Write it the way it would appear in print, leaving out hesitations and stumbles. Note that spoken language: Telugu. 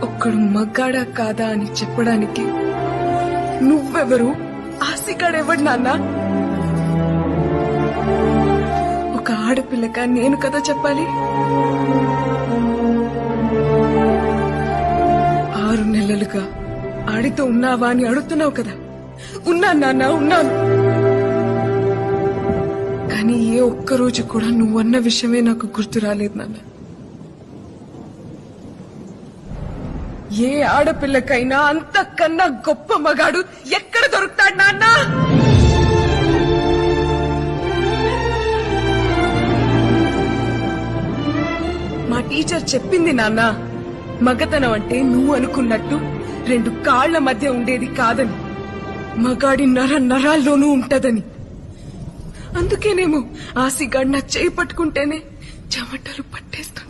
ఒక్కడు మగ్గాడా కాదా అని చెప్పడానికి నువ్వెవరు? ఆసిగాడెవడు నాన్న? ఒక ఆడపిల్లగా నేను కదా చెప్పాలి? 6 నెలలుగా ఆడితో ఉన్నావా అని అడుగుతున్నావు కదా. ఉన్నాను నాన్న, ఉన్నాను. కానీ ఏ ఒక్కరోజు కూడా నువ్వన్న విషయమే నాకు గుర్తు రాలేదు నాన్న. ఏ ఆడపిల్లకైనా అంతకన్నా గొప్ప మగాడు ఎక్కడ దొరుకుతాడు నాన్న? మా టీచర్ చెప్పింది నాన్న, మగతనం అంటే నువ్వు అనుకున్నట్టు 2 కాళ్ల మధ్య ఉండేది కాదని, మగాడి నరాల్లోనూ ఉంటదని. అందుకేనేమో ఆసిగాడు నా చేయి పట్టుకుంటేనే చెమటలు పట్టేస్తాను.